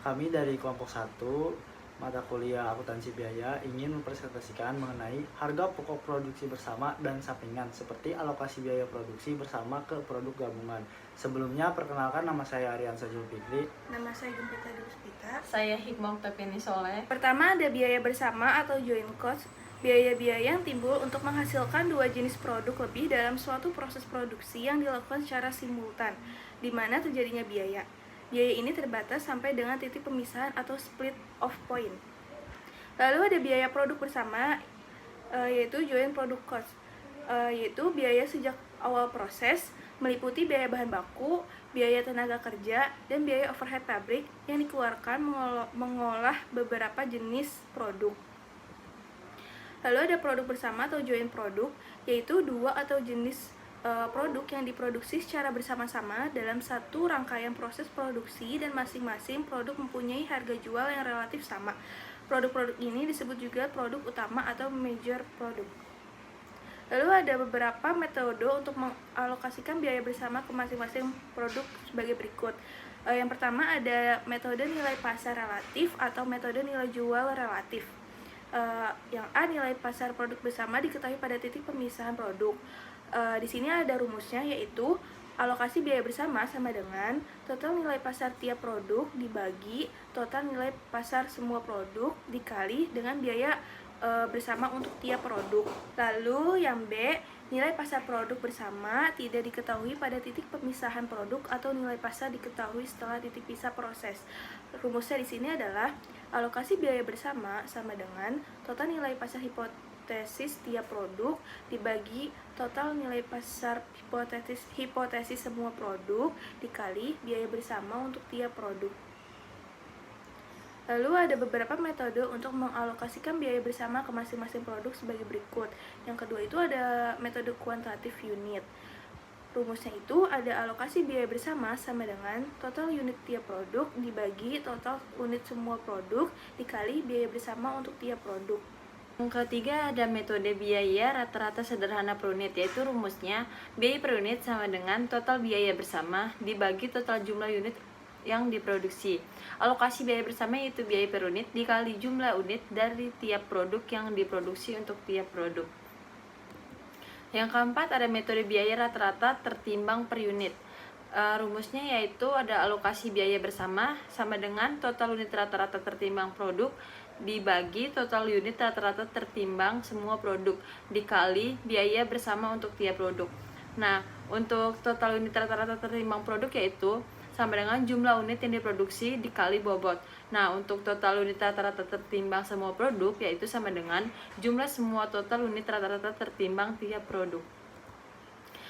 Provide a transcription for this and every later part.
Kami dari kelompok 1 mata kuliah akuntansi biaya ingin mempresentasikan mengenai harga pokok produksi bersama dan sampingan seperti alokasi biaya produksi bersama ke produk gabungan. Sebelumnya perkenalkan, nama saya Ariansa Zulfikri. Nama saya Gempita Duspita. Saya Hikmah Tepini Soleh. Pertama ada biaya bersama atau joint cost. Biaya-biaya yang timbul untuk menghasilkan dua jenis produk lebih dalam suatu proses produksi yang dilakukan secara simultan, di mana terjadinya biaya. Biaya ini terbatas sampai dengan titik pemisahan atau split off point. Lalu ada biaya produk bersama, yaitu joint product cost, yaitu biaya sejak awal proses, meliputi biaya bahan baku, biaya tenaga kerja, dan biaya overhead pabrik yang dikeluarkan mengolah beberapa jenis produk. Lalu ada produk bersama atau joint product, yaitu dua atau jenis produk yang diproduksi secara bersama-sama dalam satu rangkaian proses produksi dan masing-masing produk mempunyai harga jual yang relatif sama. Produk-produk ini disebut juga produk utama atau major product. Lalu ada beberapa metode untuk mengalokasikan biaya bersama ke masing-masing produk sebagai berikut. Yang pertama ada metode nilai pasar relatif atau metode nilai jual relatif. Yang A, nilai pasar produk bersama diketahui pada titik pemisahan produk. Di sini ada rumusnya, yaitu alokasi biaya bersama sama dengan total nilai pasar tiap produk dibagi total nilai pasar semua produk dikali dengan biaya bersama untuk tiap produk. Lalu yang B, nilai pasar produk bersama tidak diketahui pada titik pemisahan produk atau nilai pasar diketahui setelah titik pisah proses. Rumusnya di sini adalah alokasi biaya bersama sama dengan total nilai pasar hipotesis tiap produk dibagi total nilai pasar hipotesis semua produk dikali biaya bersama untuk tiap produk. Lalu ada beberapa metode untuk mengalokasikan biaya bersama ke masing-masing produk sebagai berikut. Yang kedua itu ada metode kuantitatif unit. Rumusnya itu ada alokasi biaya bersama sama dengan total unit tiap produk dibagi total unit semua produk dikali biaya bersama untuk tiap produk. Yang ketiga ada metode biaya rata-rata sederhana per unit, yaitu rumusnya biaya per unit sama dengan total biaya bersama dibagi total jumlah unit yang diproduksi. Alokasi biaya bersama yaitu biaya per unit dikali jumlah unit dari tiap produk yang diproduksi untuk tiap produk. Yang keempat ada metode biaya rata-rata tertimbang per unit. Rumusnya yaitu ada alokasi biaya bersama sama dengan total unit rata-rata tertimbang produk dibagi total unit rata-rata tertimbang semua produk dikali biaya bersama untuk tiap produk. Nah, untuk total unit rata-rata tertimbang produk yaitu sama dengan jumlah unit yang diproduksi dikali bobot. Nah, untuk total unit rata-rata tertimbang semua produk yaitu sama dengan jumlah semua total unit rata-rata tertimbang tiap produk.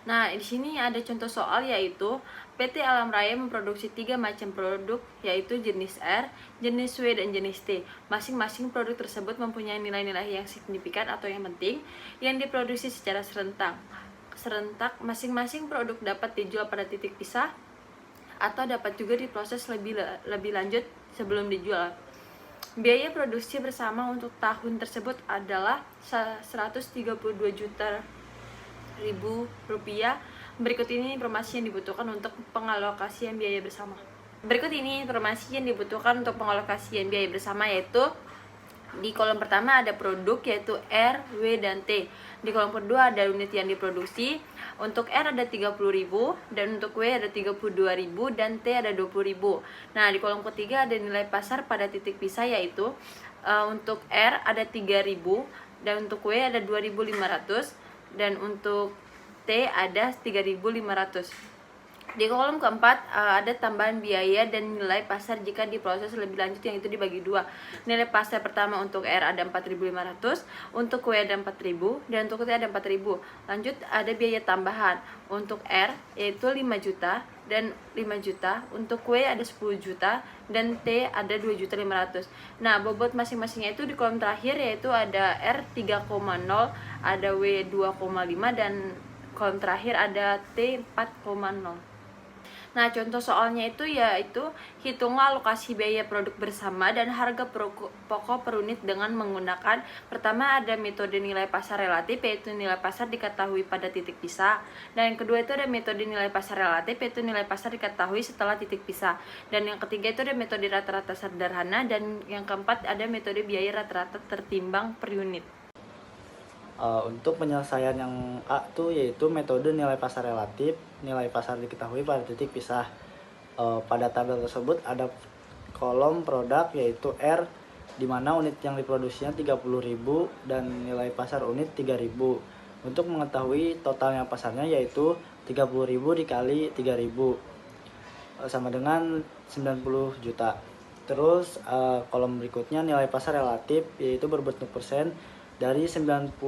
Nah, di sini ada contoh soal, yaitu PT Alam Raya memproduksi 3 macam produk, yaitu jenis R, jenis W, dan jenis T. Masing-masing produk tersebut mempunyai nilai-nilai yang signifikan atau yang penting yang diproduksi secara serentak. Masing-masing produk dapat dijual pada titik pisah atau dapat juga diproses lebih lanjut sebelum dijual. Biaya produksi bersama untuk tahun tersebut adalah 132.000.000 rupiah. Berikut ini informasi yang dibutuhkan untuk pengalokasian biaya bersama. Berikut ini informasi yang dibutuhkan untuk pengalokasian biaya bersama, yaitu di kolom pertama ada produk yaitu R, W, dan T. Di kolom kedua ada unit yang diproduksi. Untuk R ada 30.000 dan untuk W ada 32.000 dan T ada 20.000. Nah, di kolom ketiga ada nilai pasar pada titik pisah, yaitu untuk R ada 3.000 dan untuk W ada 2.500 dan untuk T ada 3.500. Di kolom keempat ada tambahan biaya dan nilai pasar jika diproses lebih lanjut, yang itu dibagi dua. Nilai pasar pertama untuk R ada 4.500, untuk W ada 4.000 dan untuk T ada 4.000. Lanjut ada biaya tambahan untuk R yaitu 5 juta dan 5 juta, untuk W ada 10 juta dan T ada 2.500.000. Nah, bobot masing-masingnya itu di kolom terakhir, yaitu ada R 3,0, ada W 2,5 dan kolom terakhir ada T 4,0. Nah, contoh soalnya itu yaitu hitunglah alokasi biaya produk bersama dan harga pokok per unit dengan menggunakan pertama ada metode nilai pasar relatif, yaitu nilai pasar diketahui pada titik pisah, dan yang kedua itu ada metode nilai pasar relatif, yaitu nilai pasar diketahui setelah titik pisah, dan yang ketiga itu ada metode rata-rata sederhana, dan yang keempat ada metode biaya rata-rata tertimbang per unit. Untuk penyelesaian yang A tuh yaitu metode nilai pasar relatif, nilai pasar diketahui pada titik pisah. Pada tabel tersebut ada kolom produk yaitu R, di mana unit yang diproduksinya 30.000 dan nilai pasar unit 3.000. Untuk mengetahui totalnya pasarnya yaitu 30.000 dikali 3.000 sama dengan 90 juta. Terus kolom berikutnya nilai pasar relatif yaitu berbentuk persen dari 90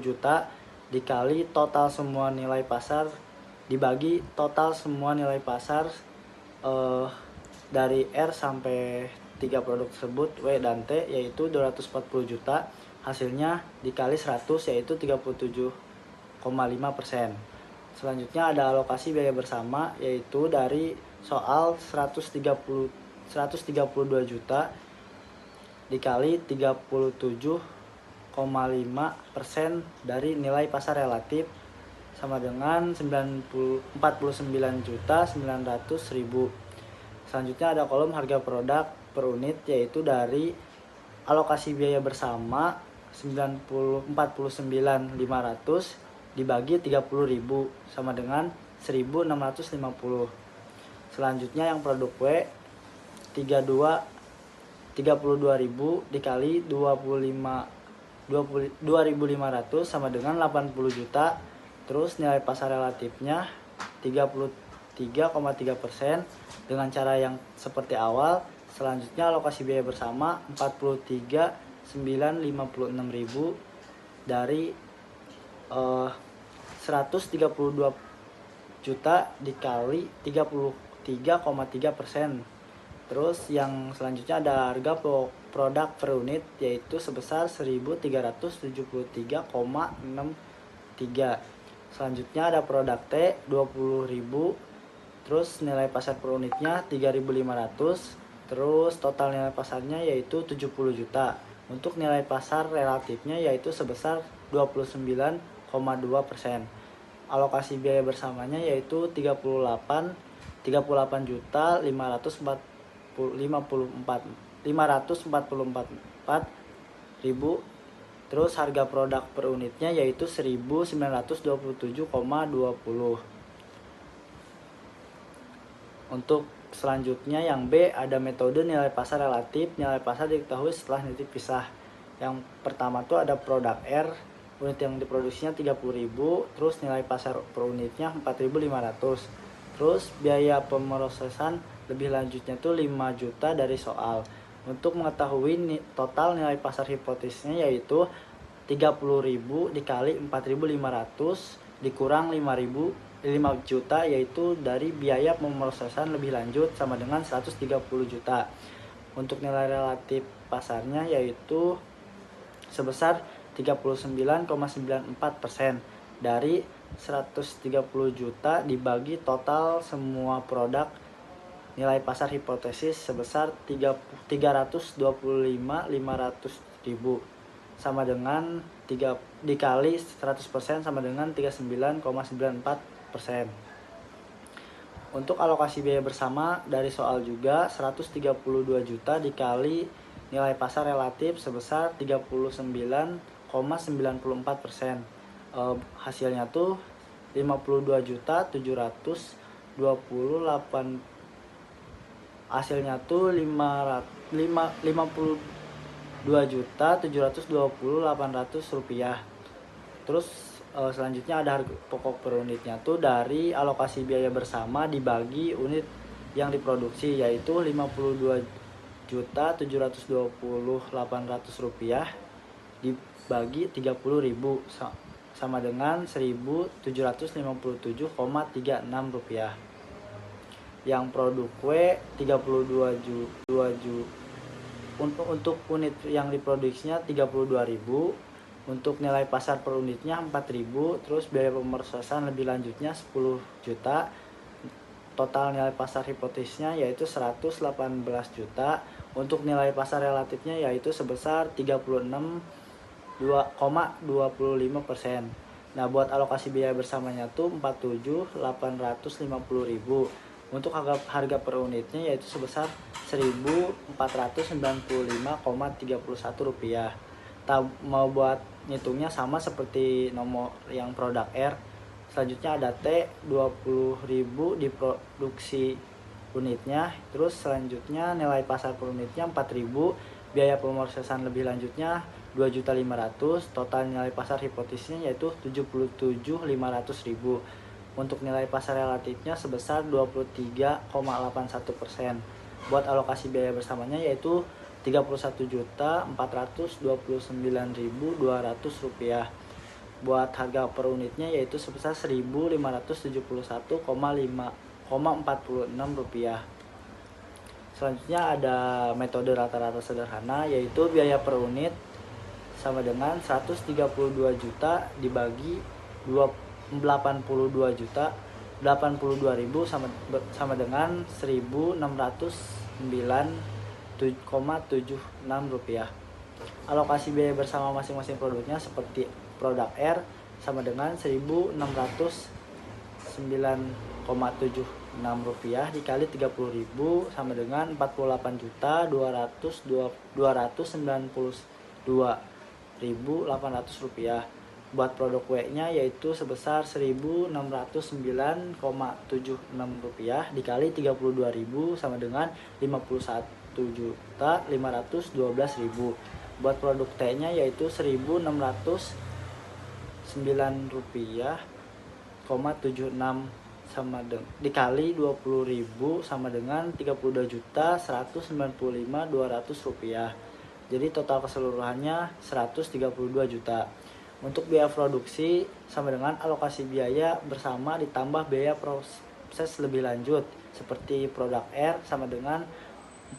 juta dikali total semua nilai pasar dibagi total semua nilai pasar dari R sampai 3 produk tersebut W dan T yaitu 240 juta, hasilnya dikali 100 yaitu 37,5%. Selanjutnya ada alokasi biaya bersama yaitu dari soal 132 juta dikali 37,5% dari nilai pasar relatif sama dengan 49.900.000. Selanjutnya ada kolom harga produk per unit yaitu dari alokasi biaya bersama 49.500 dibagi 30.000 sama dengan 1.650. Selanjutnya yang produk W 32.000 dikali 2.500 sama dengan 80 juta. Terus nilai pasar relatifnya 33,3% dengan cara yang seperti awal. Selanjutnya alokasi biaya bersama 43.956.000 dari 132 juta dikali 33,3%. Terus yang selanjutnya ada harga produk per unit yaitu sebesar 1.373,63. Selanjutnya ada produk T 20.000. Terus nilai pasar per unitnya 3.500. Terus total nilai pasarnya yaitu 70 juta. Untuk nilai pasar relatifnya yaitu sebesar 29,2%. Alokasi biaya bersamanya yaitu 38 juta 544.000. Terus harga produk per unitnya yaitu 1.927,20. Untuk selanjutnya yang B ada metode nilai pasar relatif, nilai pasar diketahui setelah titik pisah. Yang pertama tuh ada produk R, unit yang diproduksinya 30.000, terus nilai pasar per unitnya 4.500. Terus biaya pemrosesan lebih lanjutnya tuh 5 juta dari soal. Untuk mengetahui total nilai pasar hipotesisnya yaitu 30.000 dikali 4.500 dikurang 5 juta yaitu dari biaya pemrosesan lebih lanjut sama dengan 130 juta. Untuk nilai relatif pasarnya yaitu sebesar 39,94% dari 130 juta dibagi total semua produk nilai pasar hipotesis sebesar 325.500.000 sama dengan 3 dikali 100% sama dengan 39,94%. Untuk alokasi biaya bersama dari soal juga 132 juta dikali nilai pasar relatif sebesar 39,94%. Hasilnya tuh 52.728. Hasilnya tuh 52.728.800 rupiah. Terus selanjutnya ada harga pokok per unitnya tuh dari alokasi biaya bersama dibagi unit yang diproduksi yaitu 52.728.800 rupiah dibagi 30.000 sama dengan 1.757,36 rupiah. Yang produk W 32 juta. Untuk unit yang diproduksinya 32.000, untuk nilai pasar per unitnya 4.000, terus biaya pemrosesan lebih lanjutnya 10 juta, total nilai pasar hipotesisnya yaitu 118 juta. Untuk nilai pasar relatifnya yaitu sebesar 36,25%. Nah, buat alokasi biaya bersamanya tuh 47.850.000. Untuk harga per unitnya yaitu sebesar 1.495,31 rupiah. Mau buat ngitungnya sama seperti nomor yang produk R. Selanjutnya ada T 20.000 di produksi unitnya. Terus selanjutnya nilai pasar per unitnya 4.000. Biaya pemrosesan lebih lanjutnya 2.500.000. Total nilai pasar hipotesisnya yaitu 77.500.000. Untuk nilai pasar relatifnya sebesar 23,81%. Buat alokasi biaya bersamanya yaitu 31.429.200 rupiah. Buat harga per unitnya yaitu sebesar 1.571,46 rupiah. Selanjutnya ada metode rata-rata sederhana, yaitu biaya per unit sama dengan 132 juta dibagi 82 juta 82.000 sama dengan 1.609,76 rupiah. Alokasi biaya bersama masing-masing produknya seperti produk R sama dengan 1.609,76 rupiah dikali 30.000 sama dengan 48.292.800 rupiah. Buat produk W nya yaitu sebesar 1.609,76 rupiah dikali 32.000 sama dengan 51.512.000. Buat produk T nya yaitu 1.609 rupiah, 76 sama dikali 20.000 sama dengan 32.195.200 rupiah. Jadi total keseluruhannya 132 juta. Untuk biaya produksi sama dengan alokasi biaya bersama ditambah biaya proses lebih lanjut seperti produk R sama dengan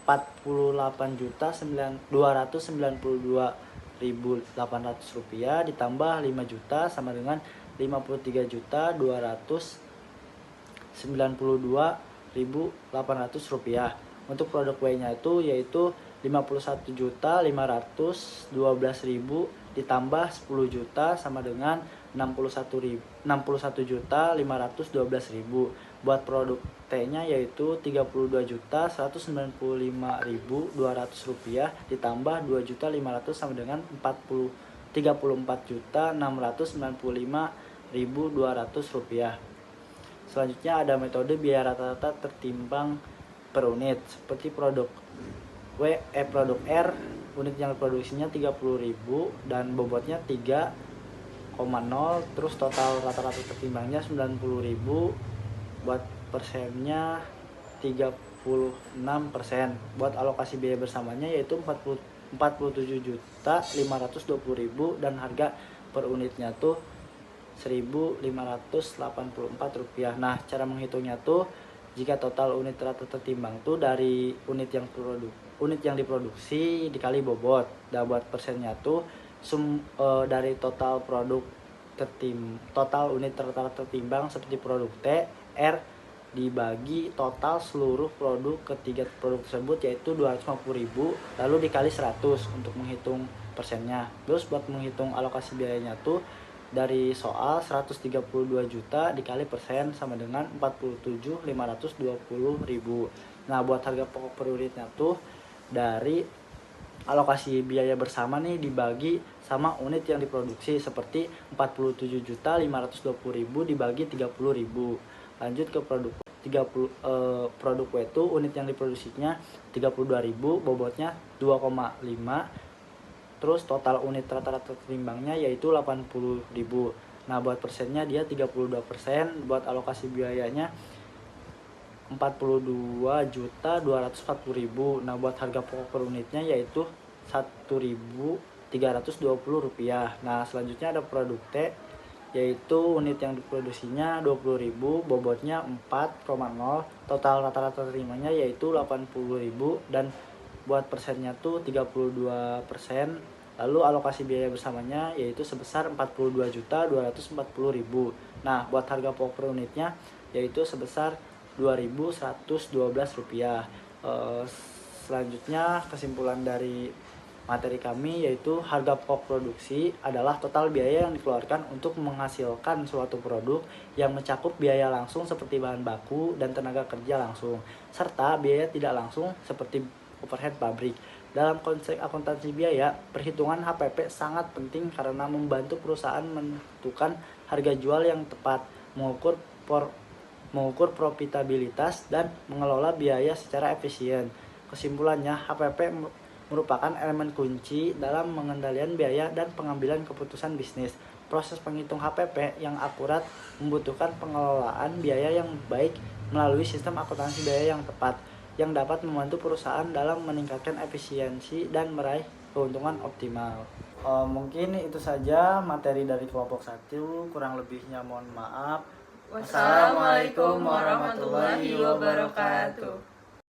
48.292.800 rupiah ditambah 5 juta sama dengan 53.292.800 rupiah. Untuk produk W nya itu yaitu 51.512.000 ditambah 10 juta sama dengan 61.512.000. Buat produk T nya yaitu 32.195.200 rupiah ditambah 2.500.000 sama dengan 34.695.200 rupiah. Selanjutnya ada metode biaya rata-rata tertimbang per unit seperti produk produk R, unit yang produksinya 30.000 dan bobotnya 3,0, terus total rata-rata tertimbangnya 90.000. Buat persennya 36%. Buat alokasi biaya bersamanya yaitu 47.520.000 dan harga per unitnya tuh 1.584 rupiah. Nah, cara menghitungnya tuh jika total unit rata tertimbang tuh dari unit yang diproduksi dikali bobot. Dan buat persennya tuh dari total unit rata-rata tertimbang seperti produk T, R dibagi total seluruh produk ketiga produk tersebut yaitu 250.000 lalu dikali 100 untuk menghitung persennya. Terus buat menghitung alokasi biayanya tuh dari soal 132 juta dikali persen sama dengan 47.520.000. Nah, buat harga pokok per unitnya tuh dari alokasi biaya bersama nih dibagi sama unit yang diproduksi seperti 47.520.000 dibagi 30.000. Lanjut ke produk produk W itu unit yang diproduksinya 32.000, bobotnya 2,5. Terus total unit rata-rata timbangnya yaitu 80.000. Nah, buat persennya dia 32%. Buat alokasi biayanya 42.240.000. Nah, buat harga pokok per unitnya yaitu 1.320 rupiah. Nah, selanjutnya ada produk T yaitu unit yang diproduksinya 20.000, bobotnya 4,0. Total rata-rata terimanya yaitu 80.000 dan buat persennya tuh 32%. Lalu alokasi biaya bersamanya yaitu sebesar 42.240.000. Nah, buat harga pokok per unitnya yaitu sebesar Rp2.112. Selanjutnya kesimpulan dari materi kami yaitu harga pokok produksi adalah total biaya yang dikeluarkan untuk menghasilkan suatu produk yang mencakup biaya langsung seperti bahan baku dan tenaga kerja langsung, serta biaya tidak langsung seperti overhead pabrik. Dalam konsep akuntansi biaya, perhitungan HPP sangat penting karena membantu perusahaan menentukan harga jual yang tepat, mengukur profitabilitas, dan mengelola biaya secara efisien. Kesimpulannya, HPP merupakan elemen kunci dalam pengendalian biaya dan pengambilan keputusan bisnis. Proses penghitung HPP yang akurat membutuhkan pengelolaan biaya yang baik melalui sistem akuntansi biaya yang tepat, yang dapat membantu perusahaan dalam meningkatkan efisiensi dan meraih keuntungan optimal. Mungkin itu saja materi dari kelompok 1, kurang lebihnya mohon maaf. Wassalamualaikum warahmatullahi wabarakatuh.